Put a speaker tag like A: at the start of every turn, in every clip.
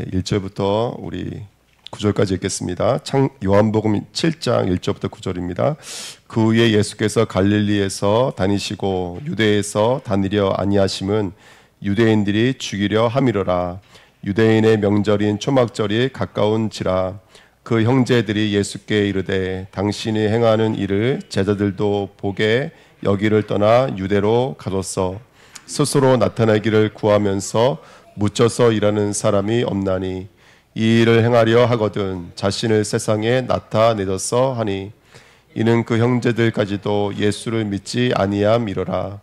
A: 1절부터 우리 9절까지 읽겠습니다. 요한복음 7장 1절부터 9절입니다. 그 후에 예수께서 갈릴리에서 다니시고 유대에서 다니려 아니하심은 유대인들이 죽이려 함이로라. 유대인의 명절인 초막절이 가까운지라. 그 형제들이 예수께 이르되 당신이 행하는 일을 제자들도 보게 여기를 떠나 유대로 가뒀어. 스스로 나타나기를 구하면서 묻혀서 일하는 사람이 없나니 이 일을 행하려 하거든 자신을 세상에 나타내뒀어 하니 이는 그 형제들까지도 예수를 믿지 아니함이로라.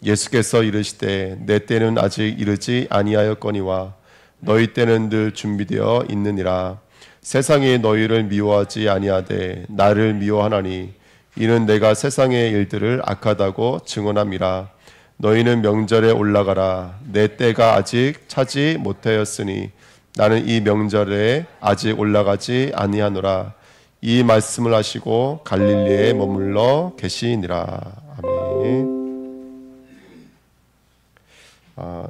A: 예수께서 이르시되 내 때는 아직 이르지 아니하였거니와 너희 때는 늘 준비되어 있느니라. 세상이 너희를 미워하지 아니하되 나를 미워하나니 이는 내가 세상의 일들을 악하다고 증언함이라. 너희는 명절에 올라가라. 내 때가 아직 차지 못하였으니 나는 이 명절에 아직 올라가지 아니하노라. 이 말씀을 하시고 갈릴리에 머물러 계시니라. 아멘.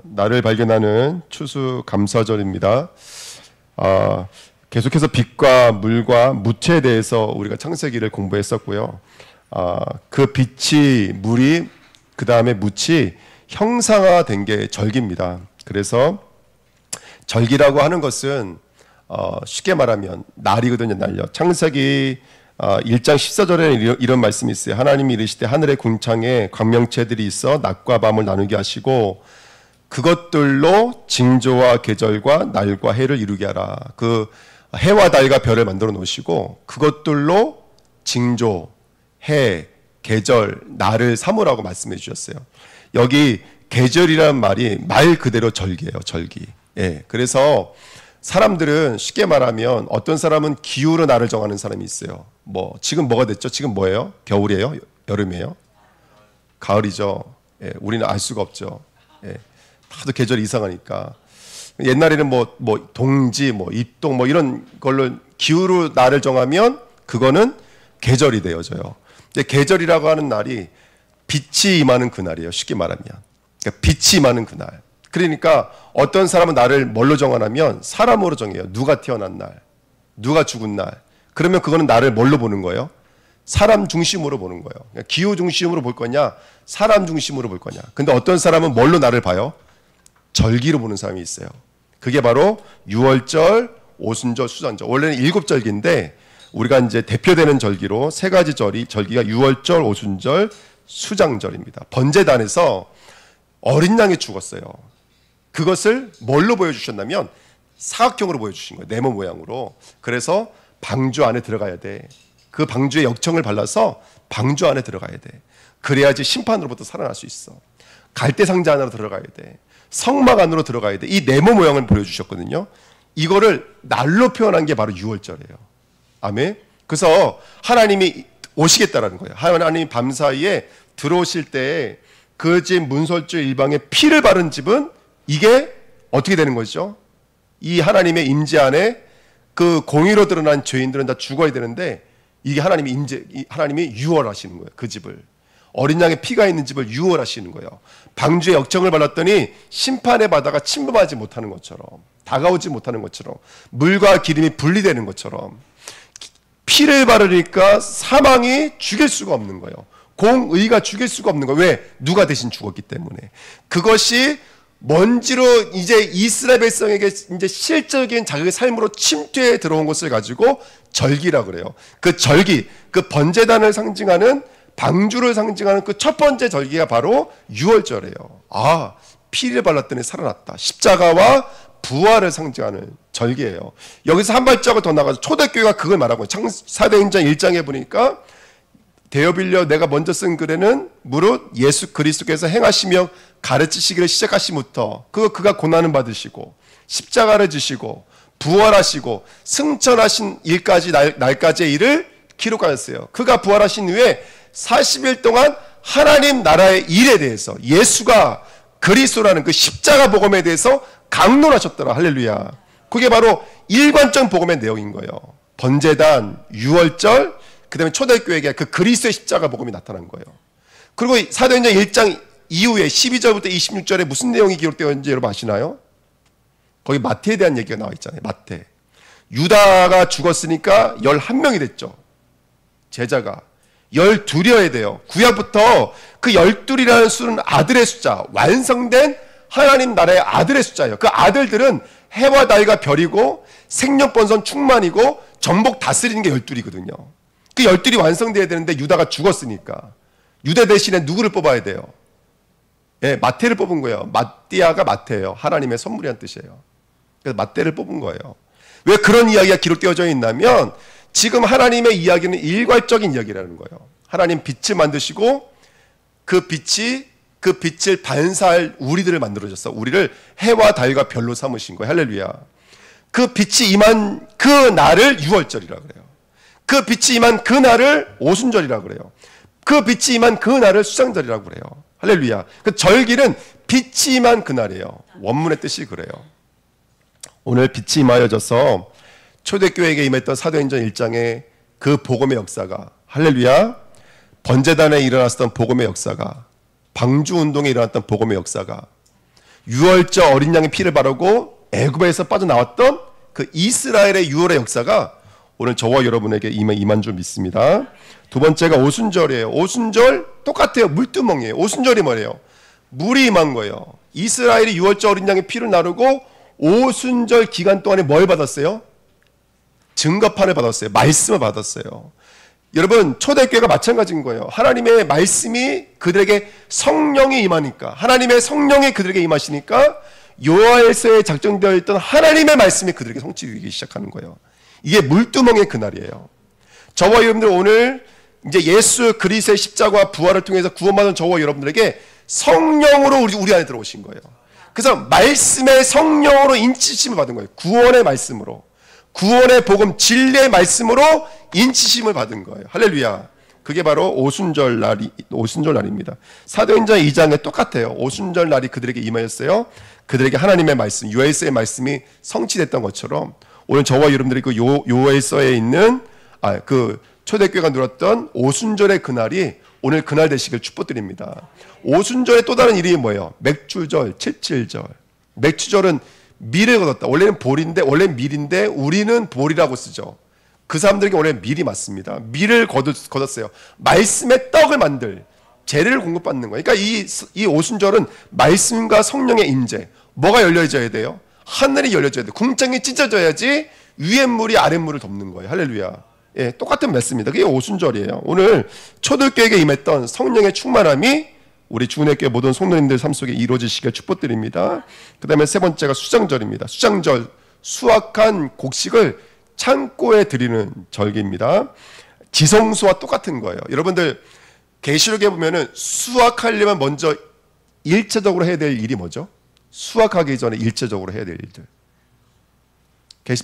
A: 나를 발견하는 추수감사절입니다. 계속해서 빛과 물과 무채에 대해서 우리가 창세기를 공부했었고요. 그 빛이 물이 그 다음에 묻이 형상화된 게 절기입니다. 그래서 절기라고 하는 것은 쉽게 말하면 날이거든요. 날요. 창세기 1장 14절에 이런 말씀이 있어요. 하나님이 이르시되 하늘의 궁창에 광명체들이 있어 낮과 밤을 나누게 하시고 그것들로 징조와 계절과 날과 해를 이루게 하라. 그 해와 달과 별을 만들어 놓으시고 그것들로 징조, 해, 계절, 날을 삼으라고 말씀해 주셨어요. 여기 계절이라는 말이 말 그대로 절기예요. 절기. 예. 그래서 사람들은 쉽게 말하면 어떤 사람은 기후로 날을 정하는 사람이 있어요. 지금 뭐가 됐죠? 지금 뭐예요? 겨울이에요? 여름이에요? 가을이죠. 예. 우리는 알 수가 없죠. 예. 다들 계절이 이상하니까. 옛날에는 동지, 입동 이런 걸로 기후로 날을 정하면 그거는 계절이 되어져요. 근데 계절이라고 하는 날이 빛이 임하는 그날이에요. 쉽게 말하면. 그러니까 빛이 임하는 그날. 그러니까 어떤 사람은 날을 뭘로 정하냐면 사람으로 정해요. 누가 태어난 날, 누가 죽은 날. 그러면 그거는 나를 뭘로 보는 거예요? 사람 중심으로 보는 거예요. 그러니까 기후 중심으로 볼 거냐, 사람 중심으로 볼 거냐. 근데 어떤 사람은 뭘로 나를 봐요? 절기로 보는 사람이 있어요. 그게 바로 유월절, 오순절, 수장절. 원래는 7절기인데 우리가 이제 대표되는 절기로 세 가지 절기가 유월절, 오순절, 수장절입니다. 번제단에서 어린 양이 죽었어요. 그것을 뭘로 보여주셨냐면 사각형으로 보여주신 거예요. 네모 모양으로. 그래서 방주 안에 들어가야 돼. 그 방주에 역청을 발라서 방주 안에 들어가야 돼. 그래야지 심판으로부터 살아날 수 있어. 갈대상자 안으로 들어가야 돼. 성막 안으로 들어가야 돼. 이 네모 모양을 보여주셨거든요. 이거를 날로 표현한 게 바로 유월절이에요. 아멘. 그래서 하나님이 오시겠다라는 거예요. 하나님이 밤사이에 들어오실 때 그 집 문설주 일방에 피를 바른 집은 이게 어떻게 되는 것이죠? 이 하나님의 임재 안에 그 공의로 드러난 죄인들은 다 죽어야 되는데 이게 하나님이 유월하시는 거예요. 그 집을. 어린 양의 피가 있는 집을 유월하시는 거예요. 방주에 역정을 발랐더니 심판의 바다가 침범하지 못하는 것처럼, 다가오지 못하는 것처럼, 물과 기름이 분리되는 것처럼 피를 바르니까 사망이 죽일 수가 없는 거예요. 공의가 죽일 수가 없는 거예요. 왜? 누가 대신 죽었기 때문에. 그것이 먼지로 이제 이스라엘 백성에게 이제 실적인 자기의 삶으로 침투해 들어온 것을 가지고 절기라고 그래요. 그 절기, 그 번제단을 상징하는 방주를 상징하는 그 첫 번째 절기가 바로 유월절이에요. 피를 발랐더니 살아났다. 십자가와 부활을 상징하는 절기예요. 여기서 한 발짝을 더 나가서 초대교회가 그걸 말하고 사도행전 1장에 보니까 데어빌려 내가 먼저 쓴 글에는 무릇 예수 그리스도께서 행하시며 가르치시기를 시작하시부터 그가 고난을 받으시고 십자가를 지시고 부활하시고 승천하신 일까지 날까지의 일을 기록하였어요. 그가 부활하신 후에 40일 동안 하나님 나라의 일에 대해서 예수가 그리스도라는 그 십자가 복음에 대해서 강론하셨더라. 할렐루야. 그게 바로 일관적 복음의 내용인 거예요. 번제단, 유월절, 그 다음에 초대교회에게 그 그리스도의 십자가 복음이 나타난 거예요. 그리고 사도행전 1장 이후에 12절부터 26절에 무슨 내용이 기록되어 있는지 여러분 아시나요? 거기 마태에 대한 얘기가 나와 있잖아요. 마태. 유다가 죽었으니까 11명이 됐죠. 제자가 12이어야 돼요. 구약부터 그 12이라는 수는 아들의 숫자, 완성된 하나님 나라의 아들의 숫자예요. 그 아들들은 해와 달과 별이고 생년번선 충만이고 전복 다스리는 게 12이거든요. 그 12이 완성돼야 되는데 유다가 죽었으니까 유다 대신에 누구를 뽑아야 돼요? 예, 마태를 뽑은 거예요. 마띠아가 마태예요. 하나님의 선물이란 뜻이에요. 그래서 마태를 뽑은 거예요. 왜 그런 이야기가 기록되어져 있냐면 지금 하나님의 이야기는 일괄적인 이야기라는 거예요. 하나님 빛을 만드시고 그 빛을 반사할 우리들을 만들어줬어. 우리를 해와 달과 별로 삼으신 거예요. 할렐루야. 그 빛이 임한 그 날을 유월절이라 그래요. 그 빛이 임한 그 날을 오순절이라 그래요. 그 빛이 임한 그 날을 수장절이라고 그래요. 할렐루야. 그 절기는 빛이 임한 그 날이에요. 원문의 뜻이 그래요. 오늘 빛이 임하여져서 초대교회에게 임했던 사도행전 1장의 그 복음의 역사가, 할렐루야, 번제단에 일어났던 복음의 역사가, 방주운동에 일어났던 복음의 역사가, 유월절 어린 양의 피를 바르고 애굽에서 빠져나왔던 그 이스라엘의 유월의 역사가 오늘 저와 여러분에게 임한 줄 믿습니다. 두 번째가 오순절이에요. 오순절 똑같아요. 물두멍이에요. 오순절이 뭐예요? 물이 임한 거예요. 이스라엘이 유월절 어린 양의 피를 나르고 오순절 기간 동안에 뭘 받았어요? 증거판을 받았어요. 말씀을 받았어요. 여러분, 초대교회가 마찬가지인 거예요. 하나님의 말씀이 그들에게 성령이 임하니까, 하나님의 성령이 그들에게 임하시니까 요엘서에 작정되어 있던 하나님의 말씀이 그들에게 성취되기 시작하는 거예요. 이게 물두멍의 그날이에요. 저와 여러분들 오늘 이제 예수 그리스도의 십자가와 부활을 통해서 구원받은 저와 여러분들에게 성령으로 우리 안에 들어오신 거예요. 그래서 말씀의 성령으로 인치심을 받은 거예요. 구원의 말씀으로, 구원의 복음 진리의 말씀으로 인치심을 받은 거예요. 할렐루야. 그게 바로 오순절 날입니다. 사도행전 2장에 똑같아요. 오순절 날이 그들에게 임하였어요. 그들에게 하나님의 말씀, 요엘서의 말씀이 성취됐던 것처럼 오늘 저와 여러분들이 그 요엘서에 있는 그 초대교회가 누렸던 오순절의 그날이 오늘 그날 되시길 축복드립니다. 오순절의 또 다른 이름이 뭐예요? 맥주절, 칠칠절. 맥주절은 밀을 거뒀다. 원래는 볼인데, 원래 밀인데 우리는 볼이라고 쓰죠. 그 사람들에게 원래 밀이 맞습니다. 밀을 거뒀어요. 말씀의 떡을 만들 재료를 공급받는 거예요. 그러니까 이 오순절은 말씀과 성령의 임재. 뭐가 열려져야 돼요? 하늘이 열려져야 돼요. 궁창이 찢어져야지 위에 물이 아래 물을 덮는 거예요. 할렐루야. 예, 똑같은 말씀입니다. 그게 오순절이에요. 오늘 초대교회에게 임했던 성령의 충만함이 우리 주은혜교회 모든 성도님들 삶 속에 이루어지시길 축복드립니다. 그 다음에 세 번째가 수장절입니다. 수장절, 수확한 곡식을 창고에 드리는 절기입니다. 지성소와 똑같은 거예요. 여러분들 계시록에 보면은 수확하려면 먼저 일차적으로 해야 될 일이 뭐죠? 수확하기 전에 일차적으로 해야 될 일들.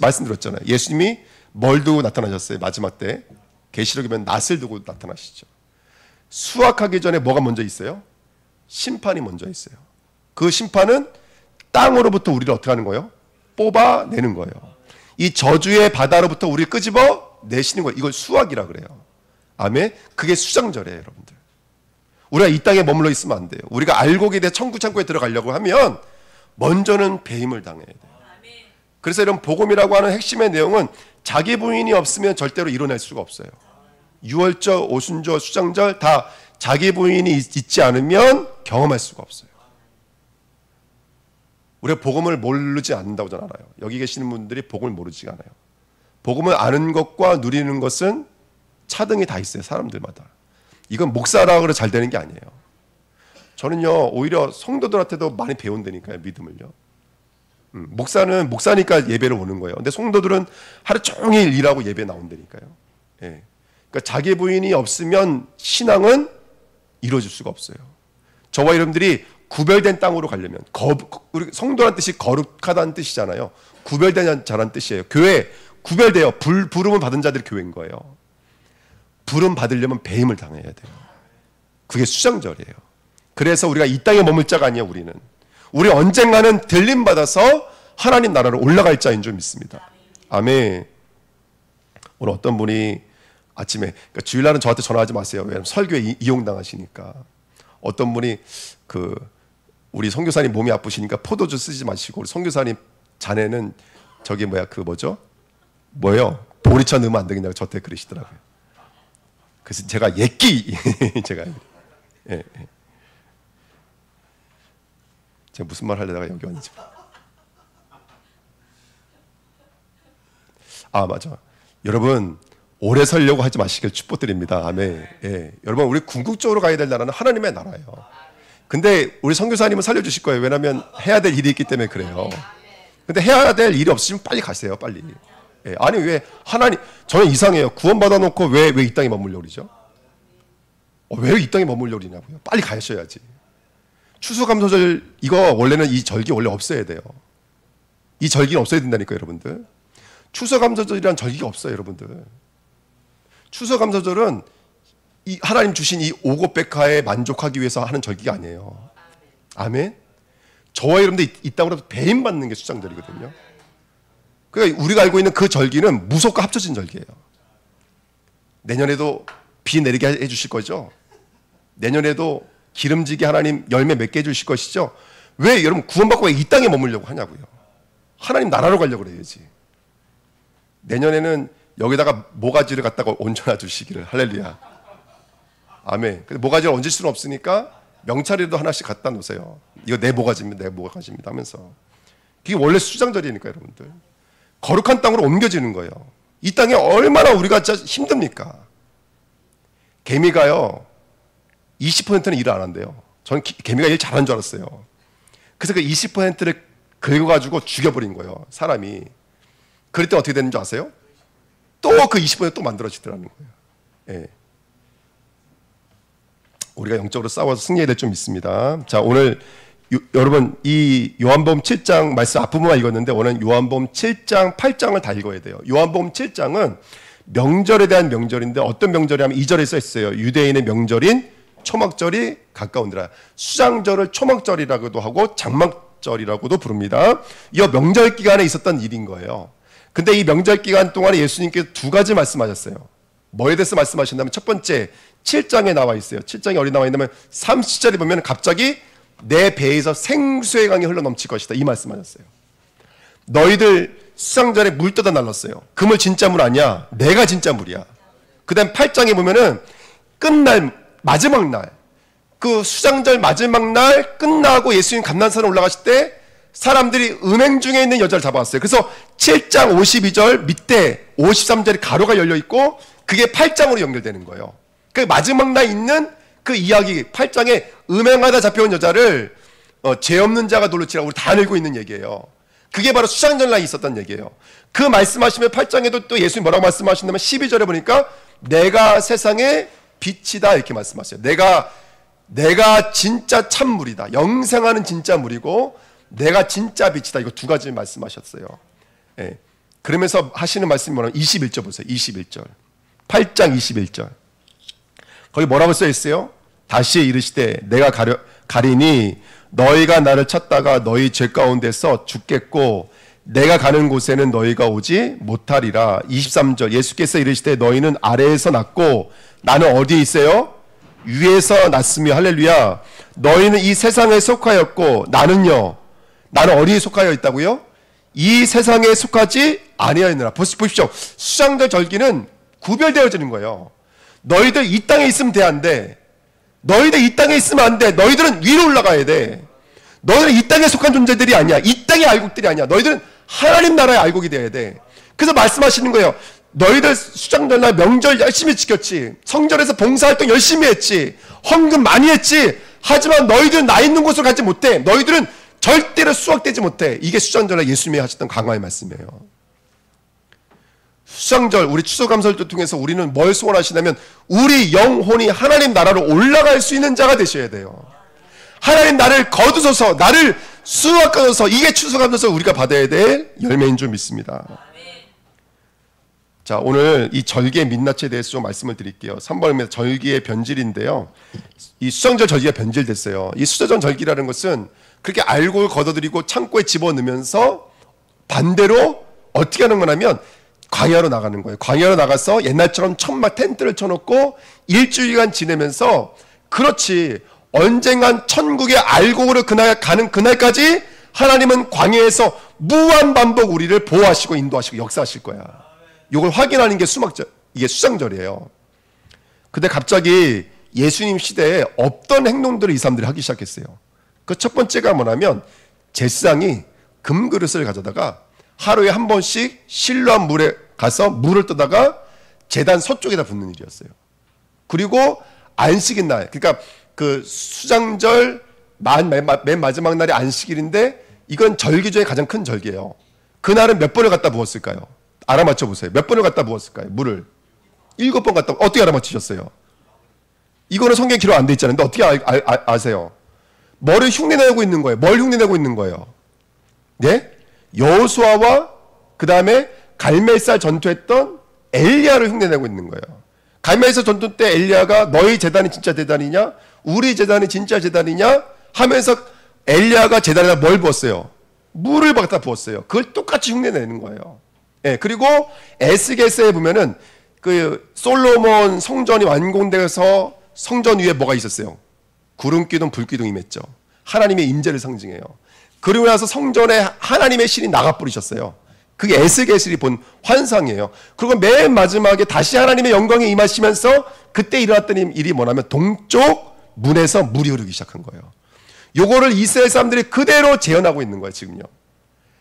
A: 말씀드렸잖아요. 예수님이 뭘 두고 나타나셨어요? 마지막 때 계시록에 보면 낫을 두고 나타나시죠. 수확하기 전에 뭐가 먼저 있어요? 심판이 먼저 있어요. 그 심판은 땅으로부터 우리를 어떻게 하는 거예요? 뽑아내는 거예요. 이 저주의 바다로부터 우리를 끄집어 내시는 거예요. 이걸 수확이라 그래요. 아멘. 그게 수장절이에요, 여러분들. 우리가 이 땅에 머물러 있으면 안 돼요. 우리가 알곡에 대해 천국 창고에 들어가려고 하면 먼저는 배임을 당해야 돼요. 그래서 이런 복음이라고 하는 핵심의 내용은 자기 부인이 없으면 절대로 이뤄낼 수가 없어요. 유월절, 오순절, 수장절 다 자기 부인이 있지 않으면 경험할 수가 없어요. 우리가 복음을 모르지 않는다고 저는 알아요. 여기 계시는 분들이 복음을 모르지 않아요. 복음을 아는 것과 누리는 것은 차등이 다 있어요. 사람들마다. 이건 목사라고 해서 잘 되는 게 아니에요. 저는요 오히려 성도들한테도 많이 배운다니까요. 믿음을요. 목사는 목사니까 예배를 오는 거예요. 근데 성도들은 하루 종일 일하고 예배 나온다니까요. 예. 그러니까 자기 부인이 없으면 신앙은 이루어질 수가 없어요. 저와 여러분들이 구별된 땅으로 가려면 우리 성도란 뜻이 거룩하다는 뜻이잖아요. 구별된 자란 뜻이에요. 교회 구별돼요. 부름을 받은 자들이 교회인 거예요. 부름 받으려면 배임을 당해야 돼요. 그게 수장절이에요. 그래서 우리가 이 땅에 머물 자가 아니에요. 우리 언젠가는 들림 받아서 하나님 나라로 올라갈 자인 줄 믿습니다. 아멘. 오늘 어떤 분이 아침에 그러니까 주일날은 저한테 전화하지 마세요. 왜냐하면 설교에 이용당하시니까. 어떤 분이 우리 선교사님 몸이 아프시니까 포도주 쓰지 마시고 우리 선교사님 자네는 저기 뭐야 그 뭐죠? 뭐요? 보리차 넣으면 안 되겠냐고 저때 그러시더라고요. 그래서 제가 예끼 제가 예. 제가 무슨 말 하려다가 여기 왔는지. 아 맞아. 여러분 오래 살려고 하지 마시길 축복드립니다. 아멘. 예. 여러분 우리 궁극적으로 가야 될 나라는 하나님의 나라예요. 근데 우리 선교사님은 살려주실 거예요. 왜냐하면 해야 될 일이 있기 때문에 그래요. 근데 해야 될 일이 없으면 빨리 가세요. 빨리. 예. 아니 왜 하나님 저는 이상해요. 구원받아 놓고 왜 이 땅에 머물려 그러죠? 왜 이 땅에 머물려 그러냐고요. 빨리 가셔야지. 추수감사절 이거 원래는 이 절기 원래 없어야 돼요. 이 절기는 없어야 된다니까요, 여러분들. 추수감사절이란 절기가 없어요, 여러분들. 추수감사절은 이 하나님 주신 이 오곡백화에 만족하기 위해서 하는 절기가 아니에요. 아멘. 저와 여러분들 이 땅으로 배임 받는 게 수장절이거든요. 그러니까 우리가 알고 있는 그 절기는 무속과 합쳐진 절기예요. 내년에도 비 내리게 해주실 거죠? 내년에도 기름지게 하나님 열매 맺게 해주실 것이죠? 왜 여러분 구원받고 왜 이 땅에 머물려고 하냐고요? 하나님 나라로 가려고 그래야지. 내년에는 여기다가 모가지를 갖다가 얹어놔 주시기를. 할렐루야. 아멘. 근데 모가지를 얹을 수는 없으니까 명찰이라도 하나씩 갖다 놓으세요. 이거 내 모가지입니다. 내 모가지입니다 하면서. 그게 원래 수장절이니까 여러분들. 거룩한 땅으로 옮겨지는 거예요. 이 땅에 얼마나 우리가 진짜 힘듭니까? 개미가요 20%는 일을 안 한대요. 저는 개미가 일 잘하는 줄 알았어요. 그래서 그 20%를 긁어가지고 죽여버린 거예요. 사람이. 그럴 때 어떻게 되는 줄 아세요? 또 그 20%또 만들어지더라는 거예요. 예. 우리가 영적으로 싸워서 승리해야 될 좀 있습니다. 자, 오늘 여러분 이 요한복음 7장 말씀 앞부분만 읽었는데 오늘 요한복음 7장 8장을 다 읽어야 돼요. 요한복음 7장은 명절에 대한 명절인데 어떤 명절이냐면 2절에 써 있어요. 유대인의 명절인 초막절이 가까운데라. 수장절을 초막절이라고도 하고 장막절이라고도 부릅니다. 이 명절 기간에 있었던 일인 거예요. 근데 이 명절 기간 동안에 예수님께서 두 가지 말씀하셨어요. 뭐에 대해서 말씀하신다면 첫 번째 7장에 나와 있어요. 7장에 어디 나와 있냐면 30절에 보면 갑자기 내 배에서 생수의 강이 흘러 넘칠 것이다. 이 말씀하셨어요. 너희들 수장절에 물 떠다 날랐어요. 그 물 진짜 물 아니야. 내가 진짜 물이야. 그 다음 8장에 보면은 끝날 마지막 날, 그 수장절 마지막 날 끝나고 예수님 감난산에 올라가실 때 사람들이 은행 중에 있는 여자를 잡아왔어요. 그래서 7장 52절 밑에 53절이 가로가 열려있고 그게 8장으로 연결되는 거예요. 그 마지막 날 있는 그 이야기 8장에 음행하다 잡혀온 여자를 죄 없는 자가 돌로 치라고 우리 다 알고 있는 얘기예요. 그게 바로 수장절 날에 있었던 얘기예요. 그 말씀하시면 8장에도 또 예수님 뭐라고 말씀하신다면 12절에 보니까 내가 세상의 빛이다 이렇게 말씀하세요. 내가 진짜 참물이다. 영생하는 진짜 물이고 내가 진짜 빛이다. 이거 두 가지 말씀하셨어요. 예. 그러면서 하시는 말씀이 뭐냐면 21절 보세요. 21절. 8장 21절. 거기 뭐라고 써 있어요? 다시 이르시되 내가 가리니 너희가 나를 찾다가 너희 죄 가운데서 죽겠고 내가 가는 곳에는 너희가 오지 못하리라. 23절 예수께서 이르시되 너희는 아래에서 났고 나는 어디에 있어요? 위에서 났으며 할렐루야. 너희는 이 세상에 속하였고 나는요. 나는 어디에 속하여 있다고요? 이 세상에 속하지 아니하였느라. 보십시오. 수장절 절기는 구별되어지는 거예요. 너희들 이 땅에 있으면 돼, 안 돼? 너희들 이 땅에 있으면 안 돼. 너희들은 위로 올라가야 돼. 너희들은 이 땅에 속한 존재들이 아니야. 이 땅의 알곡들이 아니야. 너희들은 하나님 나라의 알곡이 돼야 돼. 그래서 말씀하시는 거예요. 너희들 수장절날 명절 열심히 지켰지. 성전에서 봉사활동 열심히 했지. 헌금 많이 했지. 하지만 너희들은 나 있는 곳으로 가지 못해. 너희들은 절대로 수확되지 못해. 이게 수장절날 예수님이 하셨던 강화의 말씀이에요. 수장절, 우리 추수감사절을 통해서 우리는 뭘 소원하시냐면 우리 영혼이 하나님 나라로 올라갈 수 있는 자가 되셔야 돼요. 하나님 나를 거두소서, 나를 수확하소서. 이게 추수감사절 우리가 받아야 될 열매인 줄 믿습니다. 자, 오늘 이 절기의 민낯에 대해서 좀 말씀을 드릴게요. 3번입니다. 절기의 변질인데요. 이 수장절 절기가 변질됐어요. 이 수장절 절기라는 것은 그렇게 알곡을 걷어들이고 창고에 집어넣으면서 반대로 어떻게 하는 거냐면 광야로 나가는 거예요. 광야로 나가서 옛날처럼 천막 텐트를 쳐놓고 일주일간 지내면서 그렇지 언젠간 천국의 알곡으로 가는 그날까지 하나님은 광야에서 무한 반복 우리를 보호하시고 인도하시고 역사하실 거야. 이걸 확인하는 게 이게 수장절이에요. 근데 갑자기 예수님 시대에 없던 행동들을 이 사람들이 하기 시작했어요. 그 첫 번째가 뭐냐면 제사장이 금그릇을 가져다가 하루에 한 번씩 실로암 물에 가서 물을 떠다가 제단 서쪽에다 붓는 일이었어요. 그리고 안식일 날, 그러니까 그 수장절 맨 마지막 날이 안식일인데 이건 절기 중에 가장 큰 절기예요. 그날은 몇 번을 갖다 부었을까요? 알아맞혀 보세요. 몇 번을 갖다 부었을까요? 물을 7번 갖다. 어떻게 알아맞히셨어요? 이거는 성경에 기록 안 돼 있잖아요. 근데 어떻게 아세요? 뭐를 흉내내고 있는 거예요? 뭘 흉내내고 있는 거예요? 네? 여호수아와 그 다음에 갈멜살 전투했던 엘리야를 흉내내고 있는 거예요. 갈멜살 전투 때 엘리야가 너희 제단이 진짜 제단이냐? 우리 제단이 진짜 제단이냐? 하면서 엘리야가 제단에다 뭘 부었어요? 물을 갖다 부었어요. 그걸 똑같이 흉내내는 거예요. 네, 그리고 에스겔서에 보면은 그 솔로몬 성전이 완공돼서 성전 위에 뭐가 있었어요? 구름기둥, 불기둥이 임했죠. 하나님의 임재를 상징해요. 그리고 나서 성전에 하나님의 신이 나가 뿌리셨어요. 그게 에스겔이 본 환상이에요. 그리고 맨 마지막에 다시 하나님의 영광이 임하시면서 그때 일어났던 일이 뭐냐면 동쪽 문에서 물이 흐르기 시작한 거예요. 요거를 이스라엘 사람들이 그대로 재현하고 있는 거예요, 지금요.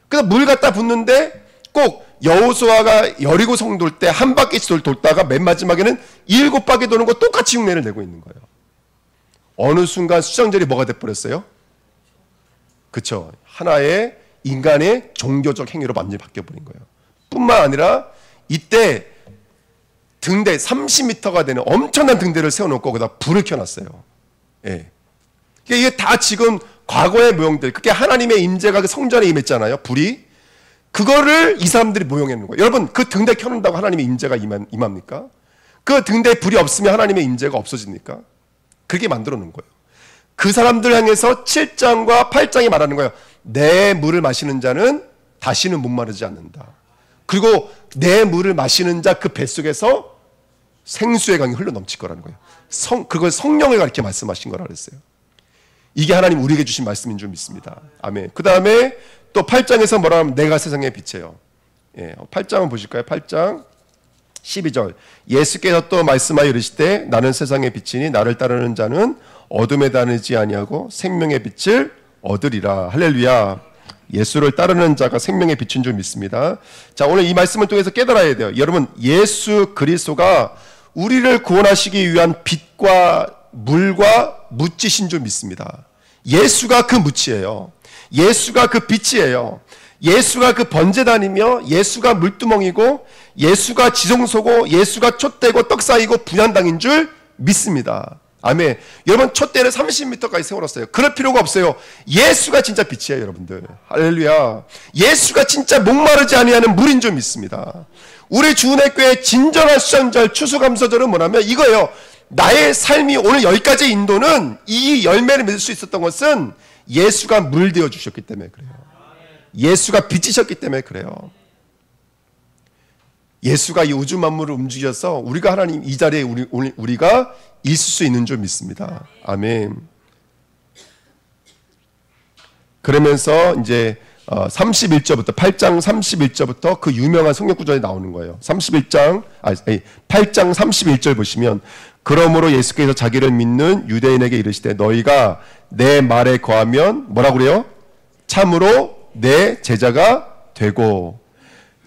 A: 그래서 물 갖다 붓는데 꼭 여호수아가 여리고 성 돌 때 한 바퀴씩 돌다가 맨 마지막에는 7바퀴 도는 거 똑같이 흉내를 내고 있는 거예요. 어느 순간 수장절이 뭐가 돼버렸어요? 그쵸. 하나의 인간의 종교적 행위로 완전히 바뀌어버린 거예요. 뿐만 아니라 이때 등대 30m가 되는 엄청난 등대를 세워놓고 거기다 불을 켜놨어요. 예. 이게 다 지금 과거의 모형들, 그게 하나님의 임재가 그 성전에 임했잖아요. 불이. 그거를 이 사람들이 모형하는 거예요. 여러분, 그 등대 켜놓는다고 하나님의 임재가 임합니까? 그 등대에 불이 없으면 하나님의 임재가 없어집니까? 그렇게 만들어 놓은 거예요. 그 사람들 향해서 7장과 8장이 말하는 거예요. 내 물을 마시는 자는 다시는 목마르지 않는다. 그리고 내 물을 마시는 자 그 뱃속에서 생수의 강이 흘러 넘칠 거라는 거예요. 그걸 성령을 가리켜 말씀하신 거라 그랬어요. 이게 하나님 우리에게 주신 말씀인 줄 믿습니다. 아멘. 그 다음에 또 8장에서 뭐라 하면 내가 세상의 빛이에요. 예, 8장은 보실까요? 8장 12절. 예수께서 또 말씀하여 이르시되 나는 세상의 빛이니 나를 따르는 자는 어둠에 다니지 아니하고 생명의 빛을 얻으리라. 할렐루야. 예수를 따르는 자가 생명의 빛인 줄 믿습니다. 자, 오늘 이 말씀을 통해서 깨달아야 돼요. 여러분, 예수 그리스도가 우리를 구원하시기 위한 빛과 물과 묻지신 줄 믿습니다. 예수가 그 묻이에요. 예수가 그 빛이에요. 예수가 그 번제단이며 예수가 물두멍이고 예수가 지성소고 예수가 촛대고 떡사이고 분향당인 줄 믿습니다. 아멘. 여러분, 촛대를 30m까지 세워놨어요. 그럴 필요가 없어요. 예수가 진짜 빛이에요, 여러분들. 할렐루야. 예수가 진짜 목마르지 아니하는 물인 줄 믿습니다. 우리 주은혜교회 진정한 수장절 추수감사절은 뭐냐면 이거예요. 나의 삶이 오늘 여기까지 인도는 이 열매를 맺을 수 있었던 것은 예수가 물 되어 주셨기 때문에 그래요. 예수가 빛이셨기 때문에 그래요. 예수가 이 우주 만물을 움직여서 우리가 하나님 이 자리에 우리가 있을 수 있는 줄 믿습니다. 아멘. 그러면서 이제 31절부터 8장 31절부터 그 유명한 성경 구절이 나오는 거예요. 8장 31절 보시면 그러므로 예수께서 자기를 믿는 유대인에게 이르시되 너희가 내 말에 거하면 뭐라고 그래요? 참으로 내 제자가 되고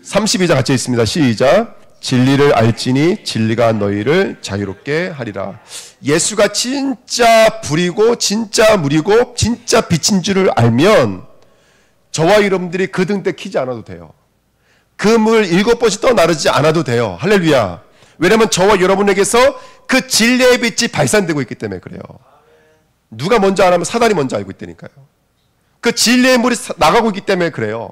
A: 32절 같이 있습니다. 시작. 진리를 알지니 진리가 너희를 자유롭게 하리라. 예수가 진짜 불이고 진짜 물이고 진짜 빛인 줄을 알면 저와 여러분들이 그 등대 키지 않아도 돼요. 그 물 7번씩 떠나르지 않아도 돼요. 할렐루야. 왜냐하면 저와 여러분에게서 그 진리의 빛이 발산되고 있기 때문에 그래요. 누가 먼저 안 하면 사단이 먼저 알고 있다니까요. 그 진리의 물이 나가고 있기 때문에 그래요.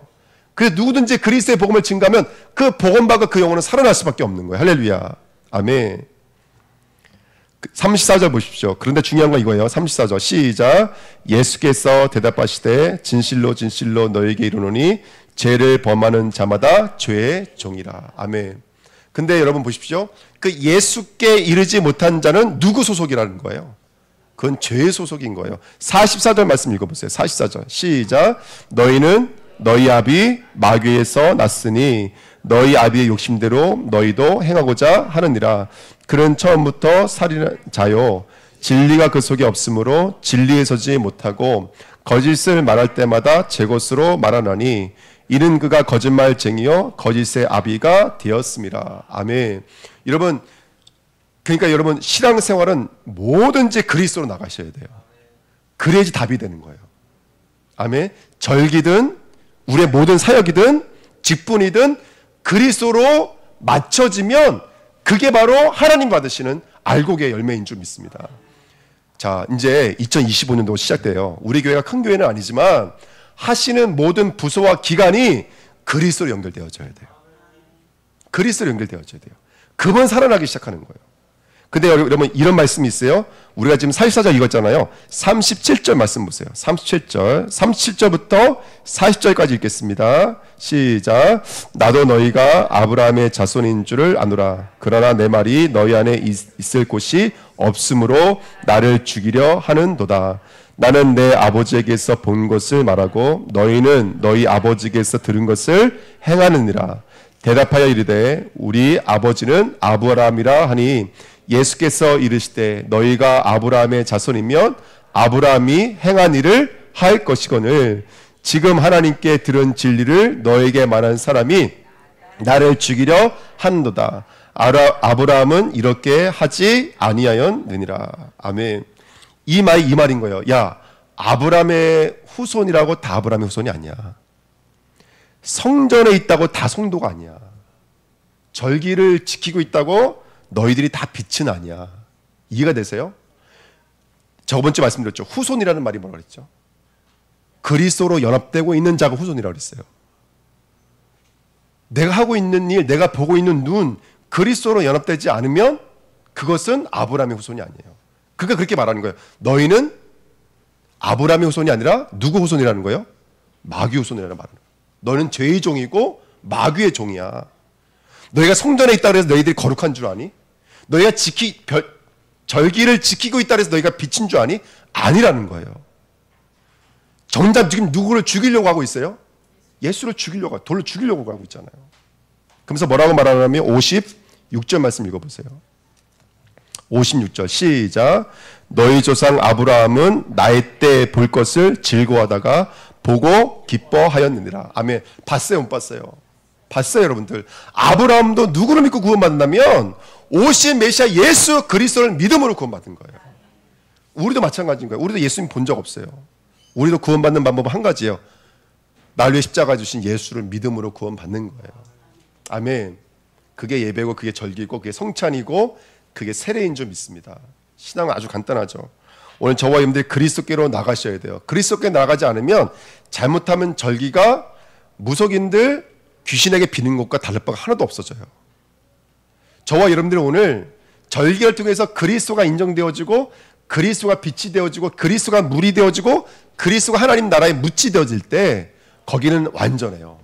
A: 그래서 누구든지 그리스도의 복음을 증가하면 그 복음받고 그 영혼은 살아날 수밖에 없는 거예요. 할렐루야. 아멘. 34절 보십시오. 그런데 중요한 건 이거예요. 34절 시작. 예수께서 대답하시되 진실로 진실로 너에게 이르노니 죄를 범하는 자마다 죄의 종이라. 아멘. 근데 여러분 보십시오. 그 예수께 이르지 못한 자는 누구 소속이라는 거예요? 그건 죄의 소속인 거예요. 44절 말씀 읽어보세요. 44절 시작. 너희는 너희 아비 마귀에서 났으니 너희 아비의 욕심대로 너희도 행하고자 하느니라. 그는 처음부터 살인자요 진리가 그 속에 없으므로 진리에 서지 못하고 거짓을 말할 때마다 제 것으로 말하나니 이는 그가 거짓말쟁이요 거짓의 아비가 되었습니다. 아멘. 여러분, 그러니까 여러분 신앙생활은 뭐든지 그리스도로 나가셔야 돼요. 그래야지 답이 되는 거예요. 아멘. 절기든 우리의 모든 사역이든 직분이든 그리스도로 맞춰지면 그게 바로 하나님 받으시는 알곡의 열매인 줄 믿습니다. 자, 이제 2025년도 시작돼요. 우리 교회가 큰 교회는 아니지만 하시는 모든 부서와 기관이 그리스도로 연결되어져야 돼요. 그리스도로 연결되어져야 돼요. 그분 살아나기 시작하는 거예요. 근데 여러분 이런 말씀이 있어요. 우리가 지금 44절 읽었잖아요. 37절 말씀 보세요. 37절부터 40절까지 읽겠습니다. 시작. 나도 너희가 아브라함의 자손인 줄을 아노라. 그러나 내 말이 너희 안에 있을 곳이 없으므로 나를 죽이려 하는도다. 나는 내 아버지에게서 본 것을 말하고 너희는 너희 아버지에게서 들은 것을 행하느니라. 대답하여 이르되 우리 아버지는 아브라함이라 하니 예수께서 이르시되 너희가 아브라함의 자손이면 아브라함이 행한 일을 할 것이거늘 지금 하나님께 들은 진리를 너에게 말한 사람이 나를 죽이려 하는도다. 아브라함은 이렇게 하지 아니하였느니라. 아멘. 이 말인 거예요. 야, 아브라함의 후손이라고 다 아브라함의 후손이 아니야. 성전에 있다고 다 성도가 아니야. 절기를 지키고 있다고 너희들이 다 빛은 아니야. 이해가 되세요? 저번 주에 말씀드렸죠. 후손이라는 말이 뭐라고 그랬죠? 그리스도로 연합되고 있는 자가 후손이라고 그랬어요. 내가 하고 있는 일, 내가 보고 있는 눈, 그리스도로 연합되지 않으면 그것은 아브라함의 후손이 아니에요. 그러니까 그렇게 말하는 거예요. 너희는 아브라함의 후손이 아니라 누구 후손이라는 거예요? 마귀 후손이라는 말은. 너는 죄의 종이고 마귀의 종이야. 너희가 성전에 있다 그래서 너희들이 거룩한 줄 아니? 너희가 절기를 지키고 있다 그래서 너희가 빛인 줄 아니? 아니라는 거예요. 정작 지금 누구를 죽이려고 하고 있어요? 예수를 죽이려고, 돌로 죽이려고 하고 있잖아요. 그러면서 뭐라고 말하냐면 56절 말씀 읽어보세요. 56절 시작. 너희 조상 아브라함은 나의 때 볼 것을 즐거워하다가 보고 기뻐하였느니라. 아멘. 봤어요, 못 봤어요? 봤어요, 여러분들. 아브라함도 누구를 믿고 구원받는다면 오신 메시아 예수 그리스도를 믿음으로 구원받은 거예요. 우리도 마찬가지인 거예요. 우리도 예수님 본 적 없어요. 우리도 구원받는 방법은 한 가지예요. 날 위해 십자가 주신 예수를 믿음으로 구원받는 거예요. 아멘. 그게 예배고 그게 절기고 그게 성찬이고 그게 세례인 줄 믿습니다. 신앙은 아주 간단하죠. 오늘 저와 여러분들이 그리스도께로 나가셔야 돼요. 그리스도께 나가지 않으면 잘못하면 절기가 무속인들 귀신에게 비는 것과 다를 바가 하나도 없어져요. 저와 여러분들은 오늘 절기를 통해서 그리스도가 인정되어지고 그리스도가 빛이 되어지고 그리스도가 물이 되어지고 그리스도가 하나님 나라에 묻이 되어질 때 거기는 완전해요.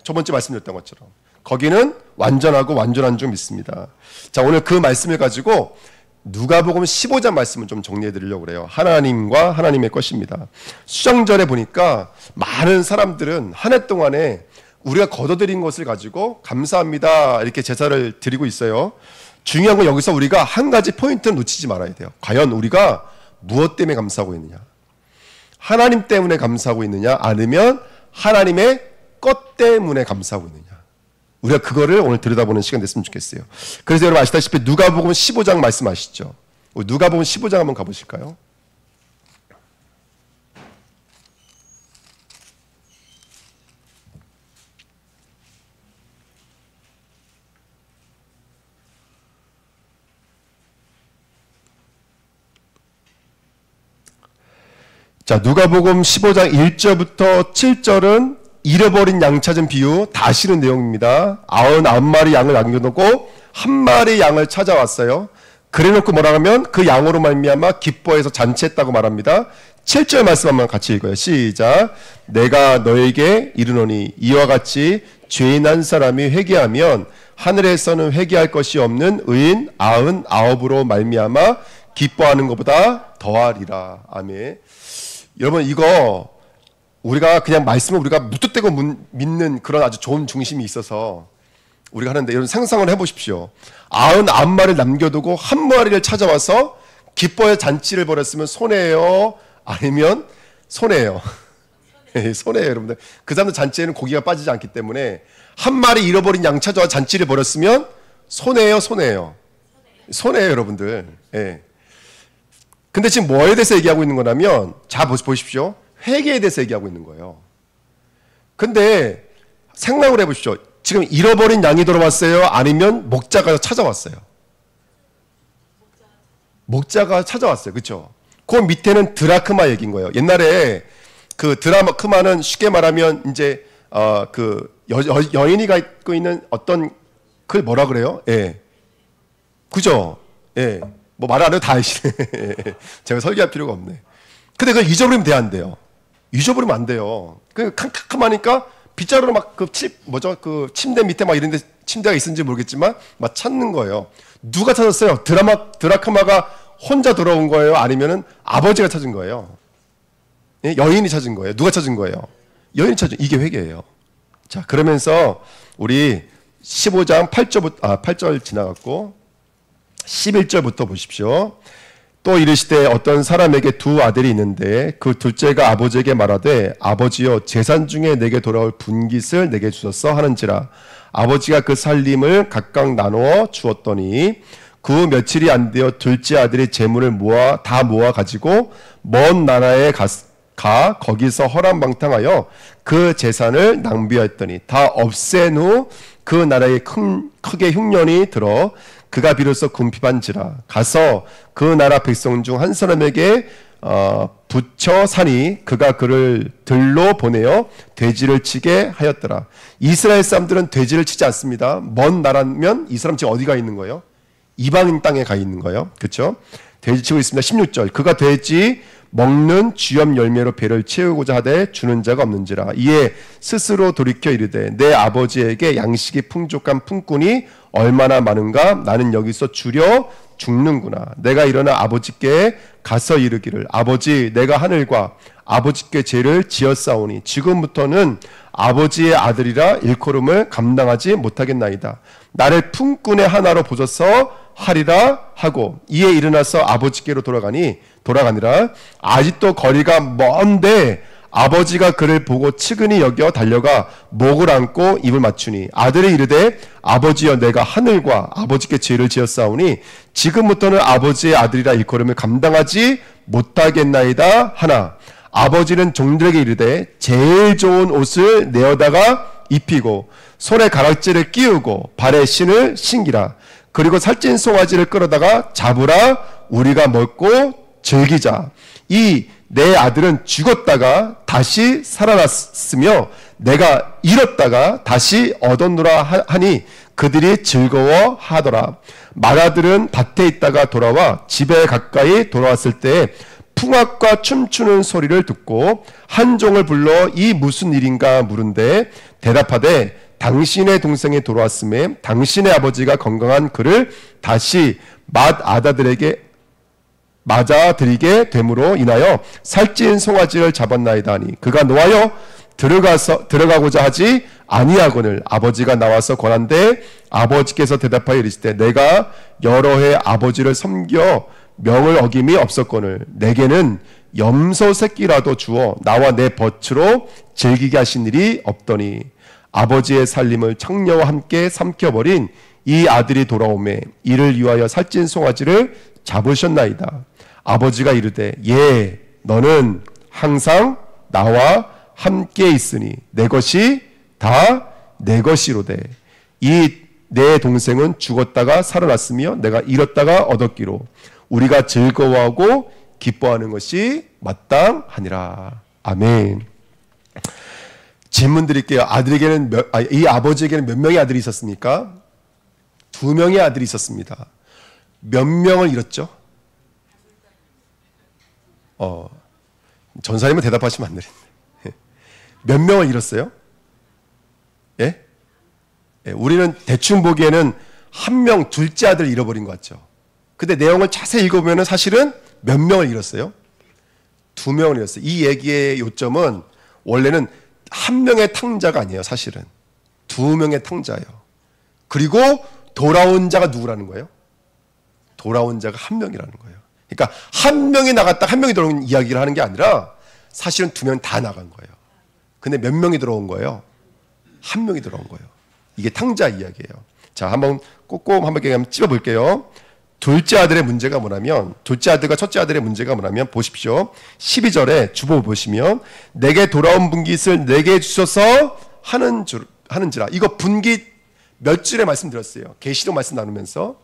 A: 저번주에 말씀드렸던 것처럼 거기는 완전하고 완전한 줄 믿습니다. 자, 오늘 그 말씀을 가지고 누가복음 15장 말씀을 좀 정리해 드리려고 그래요. 하나님과 하나님의 것입니다. 수장절에 보니까 많은 사람들은 한 해 동안에 우리가 거둬들인 것을 가지고 감사합니다 이렇게 제사를 드리고 있어요. 중요한 건 여기서 우리가 한 가지 포인트를 놓치지 말아야 돼요. 과연 우리가 무엇 때문에 감사하고 있느냐? 하나님 때문에 감사하고 있느냐? 아니면 하나님의 것 때문에 감사하고 있느냐? 우리가 그거를 오늘 들여다보는 시간 됐으면 좋겠어요. 그래서 여러분 아시다시피 누가복음 15장 말씀 아시죠? 누가복음 15장 한번 가보실까요? 자, 누가복음 15장 1절부터 7절은 잃어버린 양 찾은 비유 다 실은 내용입니다. 99마리 양을 남겨놓고 한 마리 양을 찾아왔어요. 그래놓고 뭐라 하면 그 양으로 말미암아 기뻐해서 잔치했다고 말합니다. 7절 말씀 한번 같이 읽어요. 시작. 내가 너에게 이르노니 이와 같이 죄인 한 사람이 회개하면 하늘에서는 회개할 것이 없는 의인 99으로 말미암아 기뻐하는 것보다 더하리라. 아멘. 여러분 이거 우리가 그냥 말씀을 우리가 무뚝대고 믿는 그런 아주 좋은 중심이 있어서 우리가 하는데 여러분 상상을 해보십시오. 99마리를 남겨두고 한 마리를 찾아와서 기뻐의 잔치를 벌였으면 손해예요? 아니면 손해예요? 손해예요, 여러분들. 그 사람들 잔치에는 고기가 빠지지 않기 때문에 한 마리 잃어버린 양 찾아와 잔치를 벌였으면 손해예요, 손해예요? 손해예요, 여러분들. 예. 근데 지금 뭐에 대해서 얘기하고 있는 거냐면, 자 보십시오. 회개에 대해서 얘기하고 있는 거예요. 근데 생각을 해보십시오. 지금 잃어버린 양이 돌아왔어요? 아니면 목자가 찾아왔어요? 목자가 찾아왔어요. 그렇죠? 그 밑에는 드라크마 얘기인 거예요. 옛날에 그 드라크마는 쉽게 말하면 이제 그 여인이 갖고 있는 어떤 그 뭐라 그래요? 예, 그죠? 예, 뭐 말 안 해도 다 아시네. 제가 설계할 필요가 없네. 근데 그걸 잊어버리면 돼, 안 돼요? 잊어버리면 안 돼요. 그 캄캄하니까 빗자루로 막 그 그 침대 밑에 막 이런데 침대가 있는지 모르겠지만 막 찾는 거예요. 누가 찾았어요? 드라크마가 혼자 돌아온 거예요? 아니면은 아버지가 찾은 거예요? 예? 여인이 찾은 거예요? 누가 찾은 거예요? 여인이 찾은. 이게 회개예요. 자, 그러면서 우리 15장 8절 지나갔고 11절부터 보십시오. 또 이르시되 어떤 사람에게 두 아들이 있는데 그 둘째가 아버지에게 말하되 아버지여 재산 중에 내게 돌아올 분깃을 내게 주소서 하는지라. 아버지가 그 살림을 각각 나누어 주었더니 그 며칠이 안 되어 둘째 아들이 재물을 다 모아 가지고 먼 나라에 가 거기서 허랑방탕하여 그 재산을 낭비하였더니 다 없앤 후 그 나라에 크게 흉년이 들어 그가 비로소 궁핍한지라. 가서 그 나라 백성 중 한 사람에게 붙여 사니 그가 그를 들로 보내어 돼지를 치게 하였더라. 이스라엘 사람들은 돼지를 치지 않습니다. 먼 나라면 이 사람 지금 어디가 있는 거예요? 이방인 땅에 가 있는 거예요. 그렇죠? 돼지 치고 있습니다. 16절. 그가 돼지 먹는 쥐염 열매로 배를 채우고자 하되 주는 자가 없는지라. 이에 스스로 돌이켜 이르되 내 아버지에게 양식이 풍족한 품꾼이 얼마나 많은가. 나는 여기서 주려 죽는구나. 내가 일어나 아버지께 가서 이르기를 아버지 내가 하늘과 아버지께 죄를 지었사오니 지금부터는 아버지의 아들이라 일컬음을 감당하지 못하겠나이다. 나를 품꾼의 하나로 보셔서 하리라 하고 이에 일어나서 아버지께로 돌아가니라. 아직도 거리가 먼데 아버지가 그를 보고 측은히 여겨 달려가 목을 안고 입을 맞추니 아들이 이르되 아버지여 내가 하늘과 아버지께 죄를 지었사오니 지금부터는 아버지의 아들이라 일컬음을 감당하지 못하겠나이다 하나 아버지는 종들에게 이르되 제일 좋은 옷을 내어다가 입히고 손에 가락지를 끼우고 발에 신을 신기라. 그리고 살찐 송아지를 끌어다가 잡으라. 우리가 먹고 즐기자. 이 내 아들은 죽었다가 다시 살아났으며 내가 잃었다가 다시 얻었노라 하니 그들이 즐거워하더라. 맏아들은 밭에 있다가 돌아와 집에 가까이 돌아왔을 때 풍악과 춤추는 소리를 듣고 한 종을 불러 이 무슨 일인가 물은데 대답하되 당신의 동생이 돌아왔음에 당신의 아버지가 건강한 그를 다시 맏아들에게 맞아들이게 됨으로 인하여 살찐 송아지를 잡았나이다 하니 그가 노하여 들어가고자 하지 아니하거늘 아버지가 나와서 권한대 아버지께서 대답하여 이르시되 내가 여러 해 아버지를 섬겨 명을 어김이 없었거늘 내게는 염소 새끼라도 주어 나와 내 벗으로 즐기게 하신 일이 없더니 아버지의 살림을 청녀와 함께 삼켜버린 이 아들이 돌아오매 이를 위하여 살찐 송아지를 잡으셨나이다. 아버지가 이르되 예 너는 항상 나와 함께 있으니 내 것이 다 내 것이로되 이 내 동생은 죽었다가 살아났으며 내가 잃었다가 얻었기로 우리가 즐거워하고 기뻐하는 것이 마땅하니라. 아멘. 질문 드릴게요. 이 아버지에게는 몇 명의 아들이 있었습니까? 2명의 아들이 있었습니다. 몇 명을 잃었죠? 전사님은 대답하시면 안 되는데 몇 명을 잃었어요? 예? 예? 우리는 대충 보기에는 한 명 둘째 아들을 잃어버린 것 같죠. 근데 내용을 자세히 읽어보면 사실은 몇 명을 잃었어요? 2명을 잃었어요. 이 얘기의 요점은 원래는 한 명의 탕자가 아니에요. 사실은 2명의 탕자예요. 그리고 돌아온 자가 누구라는 거예요? 돌아온 자가 한 명이라는 거예요. 그러니까 한 명이 나갔다 한 명이 들어온 이야기를 하는 게 아니라 사실은 2명 다 나간 거예요. 근데 몇 명이 들어온 거예요? 한 명이 들어온 거예요. 이게 탕자 이야기예요. 자, 한번 꼼꼼 한번 찝어볼게요. 둘째 아들의 문제가 뭐냐면, 둘째 아들과 첫째 아들의 문제가 뭐냐면, 보십시오. 12절에 주보 보시면, 내게 돌아온 분깃을 내게 주셔서 하는지라. 이거 분깃 몇 줄에 말씀드렸어요. 계시록 말씀 나누면서.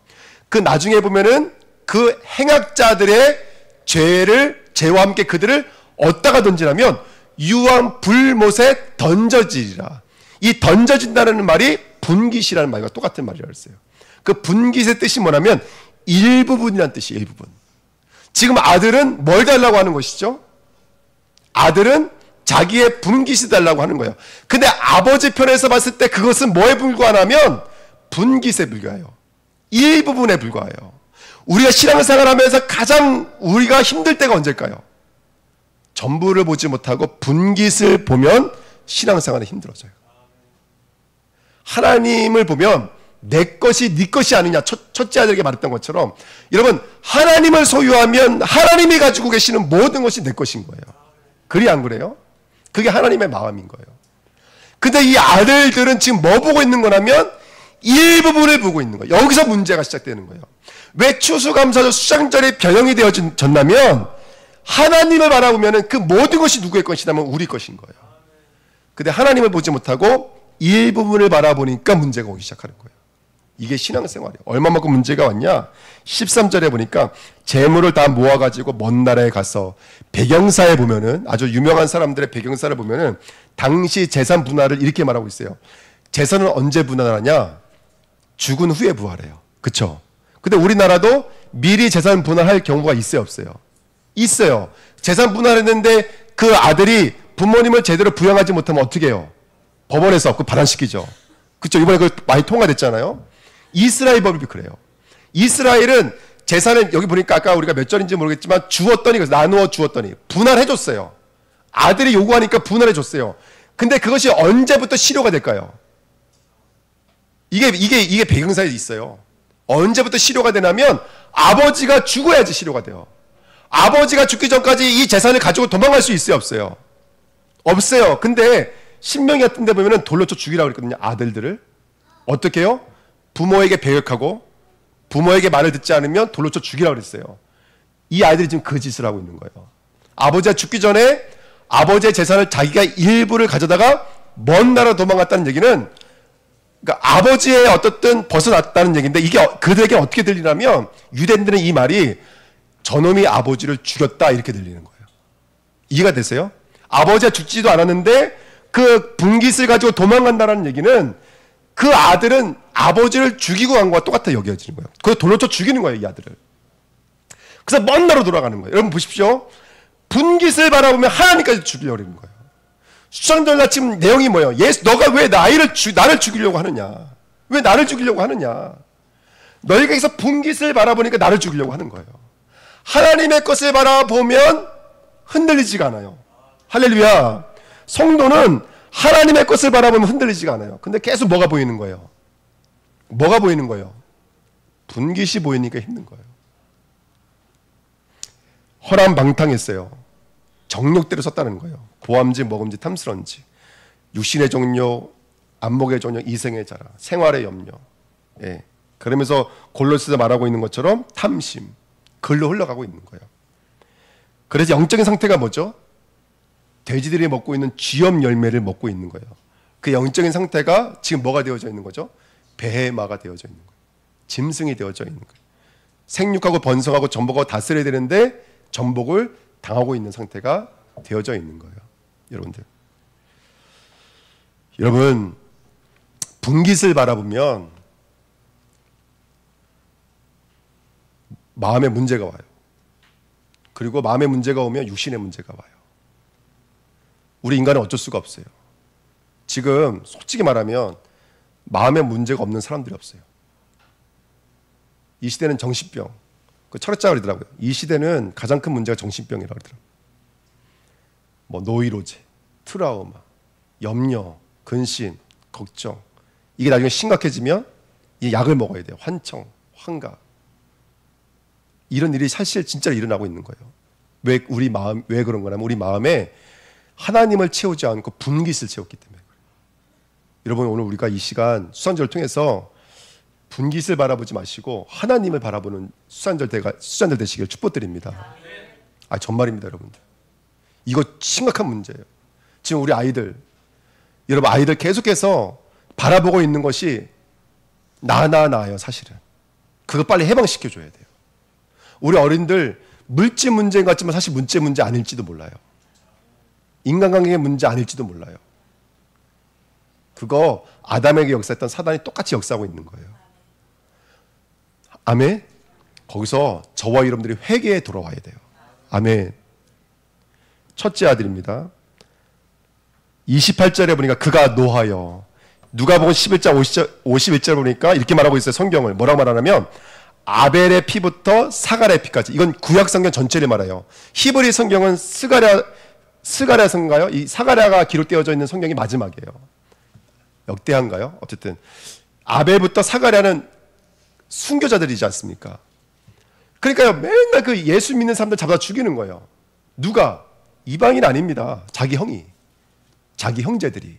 A: 그 나중에 보면은 그 행악자들의 죄와 함께 그들을 어디다가 던지라면, 유황 불못에 던져지리라. 이 던져진다는 말이 분깃이라는 말과 똑같은 말이라고 했어요. 그 분깃의 뜻이 뭐냐면 일부분이라는 뜻이에요. 일부분. 지금 아들은 뭘 달라고 하는 것이죠? 아들은 자기의 분깃이 달라고 하는 거예요. 근데 아버지 편에서 봤을 때 그것은 뭐에 불과하냐면 분깃에 불과해요. 일부분에 불과해요. 우리가 신앙생활 하면서 가장 우리가 힘들 때가 언제일까요? 전부를 보지 못하고 분깃을 보면 신앙생활이 힘들어져요. 하나님을 보면 내 것이 네 것이 아니냐, 첫째 아들에게 말했던 것처럼, 여러분 하나님을 소유하면 하나님이 가지고 계시는 모든 것이 내 것인 거예요. 그리 안 그래요? 그게 하나님의 마음인 거예요. 근데 이 아들들은 지금 뭐 보고 있는 거냐면 일부분을 보고 있는 거예요. 여기서 문제가 시작되는 거예요. 왜 추수감사절 수장절이 변형이 되어졌냐면 하나님을 바라보면 그 모든 것이 누구의 것이냐면 우리 것인 거예요. 근데 하나님을 보지 못하고 일부분을 바라보니까 문제가 오기 시작하는 거예요. 이게 신앙생활이에요. 얼마만큼 문제가 왔냐? 13절에 보니까 재물을 다 모아가지고 먼 나라에 가서, 배경사에 보면은 아주 유명한 사람들의 배경사를 보면은 당시 재산 분할을 이렇게 말하고 있어요. 재산은 언제 분할하냐? 죽은 후에 분할해요. 그쵸? 근데 우리나라도 미리 재산 분할할 경우가 있어요, 없어요? 있어요. 재산 분할했는데 그 아들이 부모님을 제대로 부양하지 못하면 어떻게 해요? 법원에서 그 반환시키죠. 그쵸? 이번에 그 많이 통과됐잖아요. 이스라엘 법이 그래요. 이스라엘은 재산을 여기 보니까 아까 우리가 몇 절인지 모르겠지만 주었더니, 나누어 주었더니 분할해줬어요. 아들이 요구하니까 분할해줬어요. 근데 그것이 언제부터 실효가 될까요? 이게 배경사에 있어요. 언제부터 실효가 되냐면 아버지가 죽어야지 실효가 돼요. 아버지가 죽기 전까지 이 재산을 가지고 도망갈 수 있어요, 없어요? 없어요. 근데 신명기 같은 데 보면은 돌로 쳐 죽이라고 그랬거든요. 아들들을. 어떻게 해요? 부모에게 배역하고 부모에게 말을 듣지 않으면 돌로 쳐 죽이라고 그랬어요. 이 아이들이 지금 그 짓을 하고 있는 거예요. 아버지가 죽기 전에 아버지의 재산을 자기가 일부를 가져다가 먼 나라 도망갔다는 얘기는, 그러니까 아버지의 어떻든 벗어났다는 얘기인데, 이게 그들에게 어떻게 들리냐면 유대인들은 이 말이 저놈이 아버지를 죽였다 이렇게 들리는 거예요. 이해가 되세요? 아버지가 죽지도 않았는데 그 분깃을 가지고 도망간다는 얘기는 그 아들은 아버지를 죽이고 간 것과 똑같아 여겨지는 거예요. 그걸 돌로 쳐 죽이는 거예요, 이 아들을. 그래서 먼 나라로 돌아가는 거예요. 여러분 보십시오. 분깃을 바라보면 하나님까지 죽이려고 하는 거예요. 수장절날 지금 내용이 뭐예요? 예수, 너가 왜 나를 죽이려고 하느냐? 왜 나를 죽이려고 하느냐? 너희가 여기서 분깃을 바라보니까 나를 죽이려고 하는 거예요. 하나님의 것을 바라보면 흔들리지가 않아요. 할렐루야. 성도는 하나님의 것을 바라보면 흔들리지가 않아요. 근데 계속 뭐가 보이는 거예요? 뭐가 보이는 거예요? 분깃이 보이니까 힘든 거예요. 허람방탕했어요. 정욕대로 섰다는 거예요. 고함지, 먹음지, 탐스런지, 육신의 정욕, 안목의 정욕, 이생의 자라, 생활의 염려. 예. 그러면서 골로새서 말하고 있는 것처럼 탐심, 글로 흘러가고 있는 거예요. 그래서 영적인 상태가 뭐죠? 돼지들이 먹고 있는 쥐염 열매를 먹고 있는 거예요. 그 영적인 상태가 지금 뭐가 되어져 있는 거죠? 베헤마가 되어져 있는 거예요. 짐승이 되어져 있는 거예요. 생육하고 번성하고 전복하고 다스려야 되는데 전복을 당하고 있는 상태가 되어져 있는 거예요. 여러분들. 여러분, 분깃을 바라보면 마음에 문제가 와요. 그리고 마음에 문제가 오면 육신의 문제가 와요. 우리 인간은 어쩔 수가 없어요. 지금 솔직히 말하면 마음에 문제가 없는 사람들이 없어요. 이 시대는 정신병, 그 철학자가 그러더라고요. 이 시대는 가장 큰 문제가 정신병이라고 그러더라고요. 뭐 노이로제, 트라우마, 염려, 근심, 걱정. 이게 나중에 심각해지면 이 약을 먹어야 돼요. 환청, 환각. 이런 일이 사실 진짜로 일어나고 있는 거예요. 왜 우리 마음, 왜 그런 거냐면 우리 마음에 하나님을 채우지 않고 분깃을 채웠기 때문에 그래요. 여러분, 오늘 우리가 이 시간 수산절을 통해서 분깃을 바라보지 마시고 하나님을 바라보는 수산절 되시길 축복드립니다. 정말입니다, 여러분들. 이거 심각한 문제예요. 지금 우리 아이들, 여러분 아이들 계속해서 바라보고 있는 것이 나예요, 사실은. 그거 빨리 해방시켜줘야 돼요. 우리 어린들 물질 문제인 것 같지만 사실 문제 아닐지도 몰라요. 인간관계의 문제 아닐지도 몰라요. 그거 아담에게 역사했던 사단이 똑같이 역사하고 있는 거예요. 아멘. 거기서 저와 여러분들이 회개에 돌아와야 돼요. 아멘. 첫째 아들입니다. 28절에 보니까 그가 노하여, 누가복음 11장 51절에 보니까 이렇게 말하고 있어요. 성경을 뭐라고 말하냐면 아벨의 피부터 사가랴의 피까지. 이건 구약 성경 전체를 말해요. 히브리 성경은 스가랴 성가요? 이 사가랴가 기록되어져 있는 성경이 마지막이에요. 역대한가요? 어쨌든 아벨부터 사가랴는 순교자들이지 않습니까? 그러니까요, 맨날 그 예수 믿는 사람들 잡아 죽이는 거예요. 누가? 이방인 아닙니다. 자기 형이, 자기 형제들이,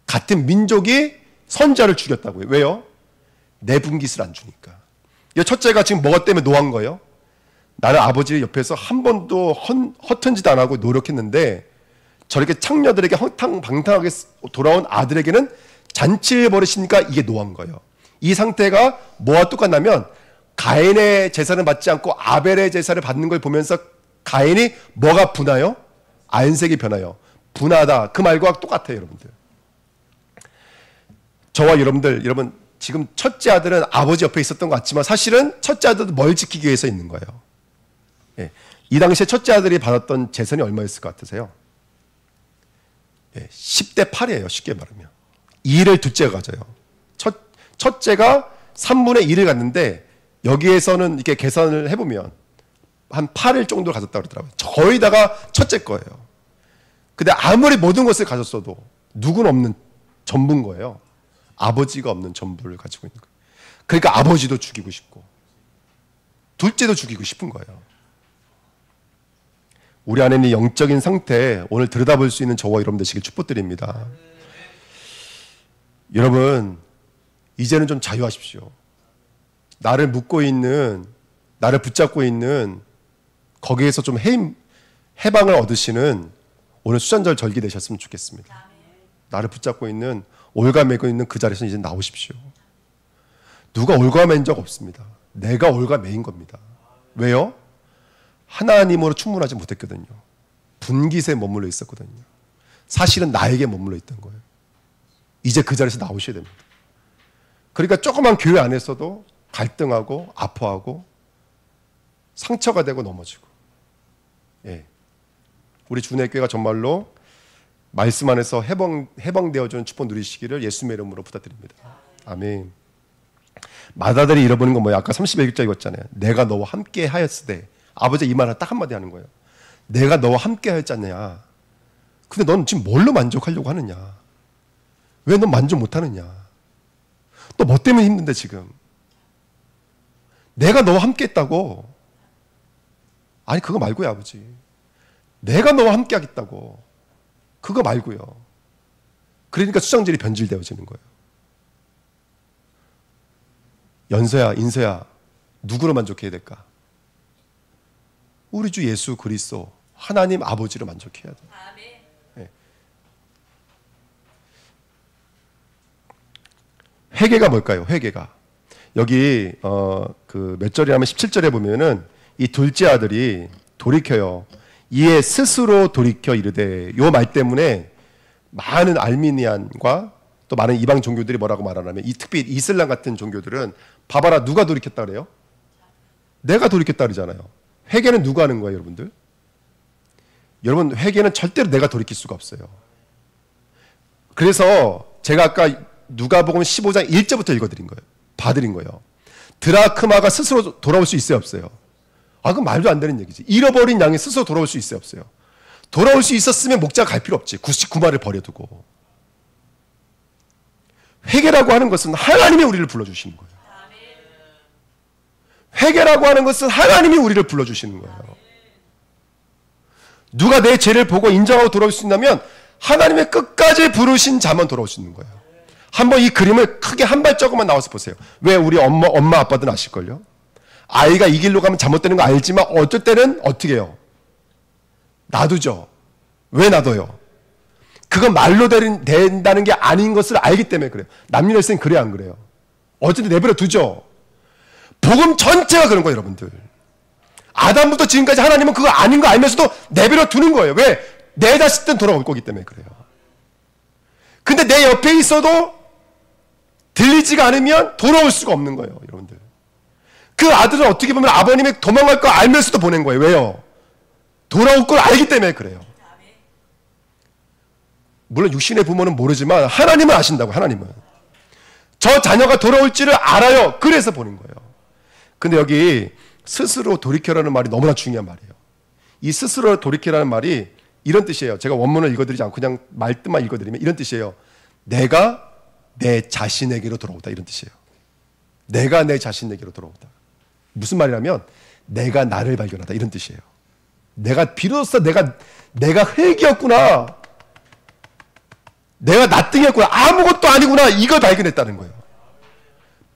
A: 같은 민족이 선자를 죽였다고요. 왜요? 내 분깃을 안 주니까. 이 첫째가 지금 뭐가 때문에 노한 거예요? 나는 아버지 옆에서 한 번도 허튼 짓 안 하고 노력했는데 저렇게 창녀들에게 방탕하게 돌아온 아들에게는 잔치를 벌이시니까 이게 노한 거예요. 이 상태가 뭐와 똑같냐면 가인의 제사를 받지 않고 아벨의 제사를 받는 걸 보면서 가인이 뭐가 분하여? 안색이 변하여. 분하다. 그 말과 똑같아요, 여러분들. 저와 여러분 지금 첫째 아들은 아버지 옆에 있었던 것 같지만 사실은 첫째 아들도 뭘 지키기 위해서 있는 거예요. 예. 이 당시에 첫째 아들이 받았던 재산이 얼마였을 것 같으세요? 10대 8이에요. 쉽게 말하면. 2를 둘째가 가져요. 첫째가 3분의 1을 갖는데 여기에서는 이렇게 계산을 해보면 한 8일 정도를 가졌다고 그러더라고요. 거의 다가 첫째 거예요. 근데 아무리 모든 것을 가졌어도 누군 없는 전부인 거예요. 아버지가 없는 전부를 가지고 있는 거예요. 그러니까 아버지도 죽이고 싶고 둘째도 죽이고 싶은 거예요. 우리 안에 있는 영적인 상태 오늘 들여다볼 수 있는 저와 여러분 되시길 축복드립니다. 여러분 이제는 좀 자유하십시오. 나를 묶고 있는, 나를 붙잡고 있는 거기에서 좀 해방을 얻으시는 오늘 수잔절 절기 되셨으면 좋겠습니다. 나를 붙잡고 있는, 올가매고 있는 그 자리에서 이제 나오십시오. 누가 올가맨 적 없습니다. 내가 올가매인 겁니다. 왜요? 하나님으로 충분하지 못했거든요. 분깃에 머물러 있었거든요. 사실은 나에게 머물러 있던 거예요. 이제 그 자리에서 나오셔야 됩니다. 그러니까 조그만 교회 안에서도 갈등하고 아파하고 상처가 되고 넘어지고. 예. 우리 주내교회가 정말로 말씀 안에서 해방되어주는 축복 누리시기를 예수님의 이름으로 부탁드립니다. 아멘. 마다들이 잃어버린 건 뭐야? 아까 31절에 읽었잖아요. 내가 너와 함께 하였으되. 아버지 이 말을 딱 한마디 하는 거예요. 내가 너와 함께 하였지 않냐. 근데 넌 지금 뭘로 만족하려고 하느냐. 왜 넌 만족 못하느냐. 또 뭐 때문에 힘든데 지금. 내가 너와 함께 했다고. 아니 그거 말고요 아버지. 내가 너와 함께 하겠다고. 그거 말고요. 그러니까 수장질이 변질되어지는 거예요. 연서야 인서야 누구로 만족해야 될까? 우리 주 예수 그리스도 하나님 아버지로 만족해야 돼. 네. 회개가 뭘까요? 회개가 여기 그 몇 절이냐면 17절에 보면은 이 둘째 아들이 돌이켜요. 이에 스스로 돌이켜 이르되, 요 말 때문에 많은 알미니안과 또 많은 이방 종교들이 뭐라고 말하냐면 이 특히 이슬람 같은 종교들은 봐봐라 누가 돌이켰다 그래요? 내가 돌이켰다 그러잖아요. 회개는 누가 하는 거예요, 여러분들? 여러분 회개는 절대로 내가 돌이킬 수가 없어요. 그래서 제가 아까 누가복음 15장 1절부터 읽어드린 거예요. 봐드린 거예요. 드라크마가 스스로 돌아올 수 있어요, 없어요? 그건 말도 안 되는 얘기지. 잃어버린 양이 스스로 돌아올 수 있어요, 없어요? 돌아올 수 있었으면 목자가 갈 필요 없지. 99마리를 버려두고. 회개라고 하는 것은 하나님이 우리를 불러주시는 거예요. 회개라고 하는 것은 하나님이 우리를 불러주시는 거예요. 누가 내 죄를 보고 인정하고 돌아올 수 있다면 하나님의 끝까지 부르신 자만 돌아올 수 있는 거예요. 한번 이 그림을 크게 한 발자국만 나와서 보세요. 왜 우리 엄마 아빠들은 아실걸요? 아이가 이 길로 가면 잘못되는 거 알지만 어쩔 때는 어떻게 해요? 놔두죠. 왜 놔둬요? 그건 말로 된다는 게 아닌 것을 알기 때문에 그래요. 남녀일생 그래요, 안 그래요? 어쨌든 내버려 두죠. 복음 전체가 그런 거예요, 여러분들. 아담부터 지금까지 하나님은 그거 아닌 거 알면서도 내버려 두는 거예요. 왜? 내 자식들은 돌아올 거기 때문에 그래요. 근데 내 옆에 있어도 들리지가 않으면 돌아올 수가 없는 거예요, 여러분들. 그 아들은 어떻게 보면 아버님이 도망갈 거 알면서도 보낸 거예요. 왜요? 돌아올 걸 알기 때문에 그래요. 물론 육신의 부모는 모르지만 하나님은 아신다고. 하나님은 저 자녀가 돌아올지를 알아요. 그래서 보낸 거예요. 근데 여기 스스로 돌이켜라는 말이 너무나 중요한 말이에요. 이 스스로 돌이켜라는 말이 이런 뜻이에요. 제가 원문을 읽어드리지 않고 그냥 말뜻만 읽어드리면 이런 뜻이에요. 내가 내 자신에게로 돌아오다, 이런 뜻이에요. 내가 내 자신에게로 돌아오다. 무슨 말이냐면 내가 나를 발견하다, 이런 뜻이에요. 내가 비로소 내가 흙이었구나, 내가 나띵이었구나, 아무것도 아니구나, 이걸 발견했다는 거예요.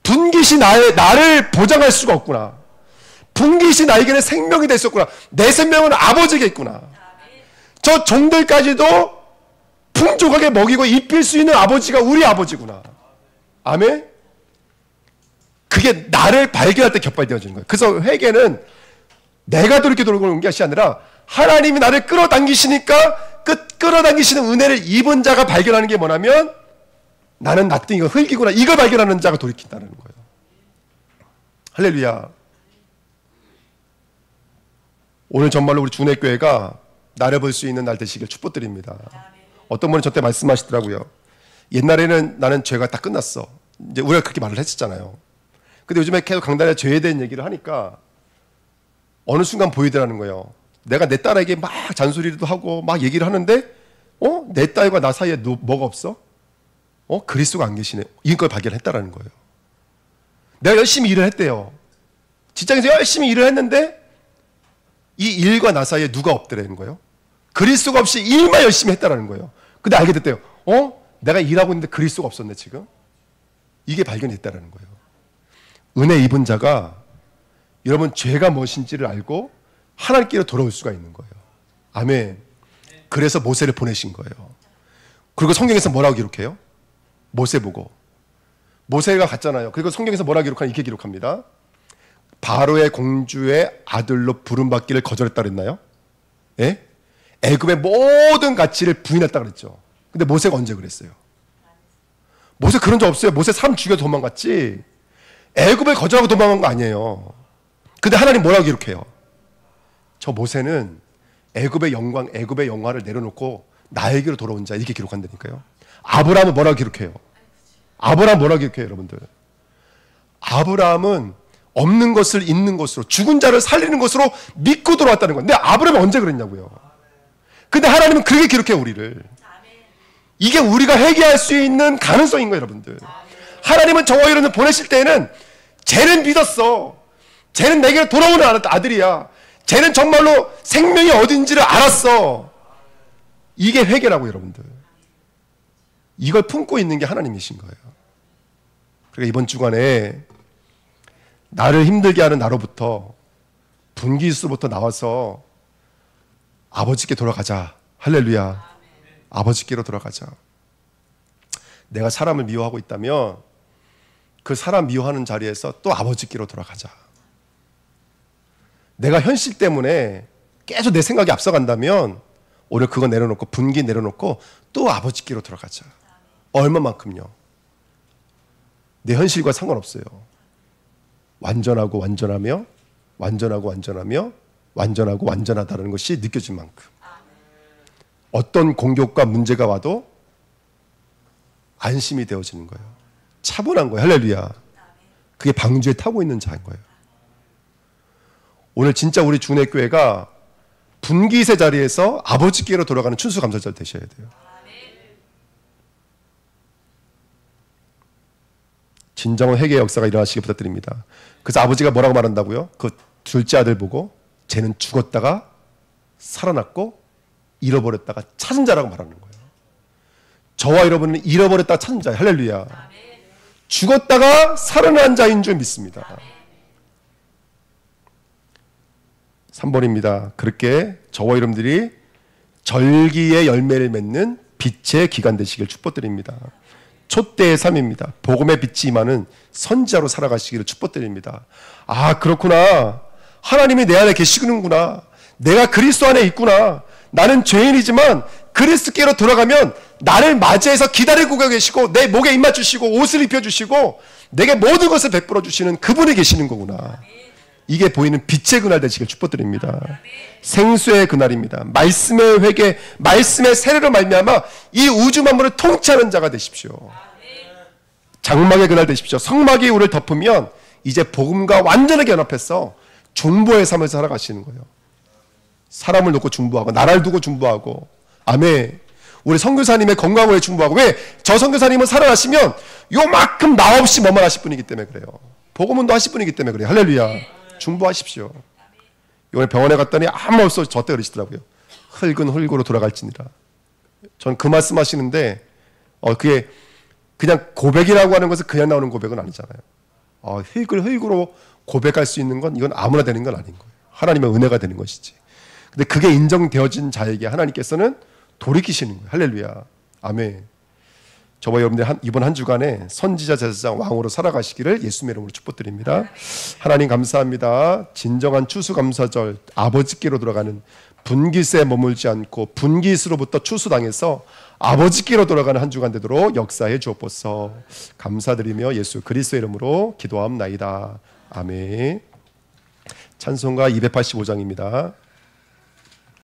A: 분깃이 나를 보장할 수가 없구나. 분깃이 나에게는 생명이 됐었구나. 내 생명은 아버지에게 있구나. 저 종들까지도 풍족하게 먹이고 입힐 수 있는 아버지가 우리 아버지구나. 아멘? 그게 나를 발견할 때 격발되어지는 거예요. 그래서 회개는 내가 돌이켜 돌아오는 것이 아니라 하나님이 나를 끌어당기시니까 끌어당기시는 은혜를 입은 자가 발견하는 게 뭐냐면 나는 나띵이고 흙이구나, 이걸 발견하는 자가 돌이킨다는 거예요. 할렐루야. 오늘 정말로 우리 주내교회가 나를 볼 수 있는 날 되시길 축복드립니다. 어떤 분이 저때 말씀하시더라고요. 옛날에는 나는 죄가 다 끝났어. 이제 우리가 그렇게 말을 했었잖아요. 근데 요즘에 계속 강단에 죄에 대한 얘기를 하니까 어느 순간 보이더라는 거예요. 내가 내 딸에게 막 잔소리도 하고 막 얘기를 하는데 내 딸과 나 사이에 뭐가 없어? 그리스도가 안 계시네. 이걸 발견했다라는 거예요. 내가 열심히 일을 했대요. 직장에서 열심히 일을 했는데 이 일과 나 사이에 누가 없더라는 거예요. 그리스도가 없이 일만 열심히 했다라는 거예요. 근데 알게 됐대요. 내가 일하고 있는데 그리스도가 없었네 지금. 이게 발견이 됐다라는 거예요. 은혜 입은 자가 여러분 죄가 무엇인지를 알고 하나님께로 돌아올 수가 있는 거예요. 아멘. 그래서 모세를 보내신 거예요. 그리고 성경에서 뭐라고 기록해요? 모세 보고. 모세가 갔잖아요. 그리고 성경에서 뭐라고 기록하냐, 이렇게 기록합니다. 바로의 공주의 아들로 부름받기를 거절했다 그랬나요? 예? 애굽의 모든 가치를 부인했다 그랬죠. 근데 모세가 언제 그랬어요? 모세 그런 적 없어요. 모세 사람 죽여 도망갔지 애굽을 거절하고 도망간 거 아니에요. 근데 하나님 뭐라고 기록해요? 저 모세는 애굽의 영광을 내려놓고 나에게로 돌아온 자, 이렇게 기록한다니까요. 아브라함은 뭐라고 기록해요? 아브라함 뭐라고 기록해요, 여러분들? 아브라함은 없는 것을 있는 것으로, 죽은 자를 살리는 것으로 믿고 돌아왔다는 거예요. 근데 아브라함은 언제 그랬냐고요. 근데 하나님은 그렇게 기록해요, 우리를. 이게 우리가 회개할 수 있는 가능성인 거예요, 여러분들. 하나님은 저와 여러분을 보내실 때는 쟤는 믿었어. 쟤는 내게 돌아오는 아들이야. 쟤는 정말로 생명이 어딘지를 알았어. 이게 회개라고, 여러분들. 이걸 품고 있는 게 하나님이신 거예요. 그러니까 이번 주간에 나를 힘들게 하는 나로부터, 분기수부터 나와서 아버지께 돌아가자. 할렐루야. 아버지께로 돌아가자. 내가 사람을 미워하고 있다면 그 사람 미워하는 자리에서 또 아버지께로 돌아가자. 내가 현실 때문에 계속 내 생각이 앞서간다면 오히려 그거 내려놓고, 분기 내려놓고 또 아버지께로 돌아가자. 얼마만큼요? 내 현실과 상관없어요. 완전하고 완전하며, 완전하고 완전하며, 완전하고 완전하다는 것이 느껴진 만큼, 어떤 공격과 문제가 와도 안심이 되어지는 거예요. 차분한 거예요. 할렐루야. 그게 방주에 타고 있는 자인 거예요. 오늘 진짜 우리 주내교회가 분기세 자리에서 아버지께로 돌아가는 춘수감사절 되셔야 돼요. 진정한 회개의 역사가 일어나시기 부탁드립니다. 그래서 아버지가 뭐라고 말한다고요? 그 둘째 아들 보고 쟤는 죽었다가 살아났고 잃어버렸다가 찾은 자라고 말하는 거예요. 저와 여러분은 잃어버렸다가 찾은 자예요. 할렐루야. 죽었다가 살아난 자인 줄 믿습니다. 3번입니다. 그렇게 저와 여러분들이 절기의 열매를 맺는 빛의 기간 되시길 축복드립니다. 촛대의 삶입니다. 복음의 빛이 임하는 선지자로 살아가시기를 축복드립니다. 아, 그렇구나. 하나님이 내 안에 계시는구나. 내가 그리스도 안에 있구나. 나는 죄인이지만 그리스도께로 돌아가면 나를 맞이해서 기다리고 계시고 내 목에 입 맞추시고 옷을 입혀주시고 내게 모든 것을 베풀어 주시는 그분이 계시는 거구나. 이게 보이는 빛의 그날 되시길 축복드립니다. 생수의 그날입니다. 말씀의 회개, 말씀의 세례로 말미암아 이 우주 만물을 통치하는 자가 되십시오. 장막의 그날 되십시오. 성막이 우리를 덮으면 이제 복음과 완전하게 연합해서 중보의 삶을 살아가시는 거예요. 사람을 놓고 중보하고 나라를 두고 중보하고. 아멘. 우리 선교사님의 건강을 위해 중보하고. 왜? 저 선교사님은 살아나시면 요만큼 나 없이 뭐만 하실 분이기 때문에 그래요. 복음운동 하실 분이기 때문에 그래요. 할렐루야. 중보하십시오. 이번에 병원에 갔더니 아무 없어 저때 그러시더라고요. 흙은 흙으로 돌아갈지니라. 전 그 말씀 하시는데 그게 그냥 고백이라고 하는 것은 그냥 나오는 고백은 아니잖아요. 흙을 흙으로 고백할 수 있는 건 이건 아무나 되는 건 아닌 거예요. 하나님의 은혜가 되는 것이지. 근데 그게 인정되어진 자에게 하나님께서는 돌이키시는 거예요. 할렐루야. 아멘. 저와 여러분들 이번 한 주간에 선지자, 제사장, 왕으로 살아가시기를 예수님의 이름으로 축복드립니다. 하나님 감사합니다. 진정한 추수감사절, 아버지께로 돌아가는 분깃에 머물지 않고 분깃으로부터 추수당해서 아버지께로 돌아가는 한 주간 되도록 역사해 주옵소서. 감사드리며 예수 그리스도의 이름으로 기도함나이다. 아멘. 찬송가 285장입니다.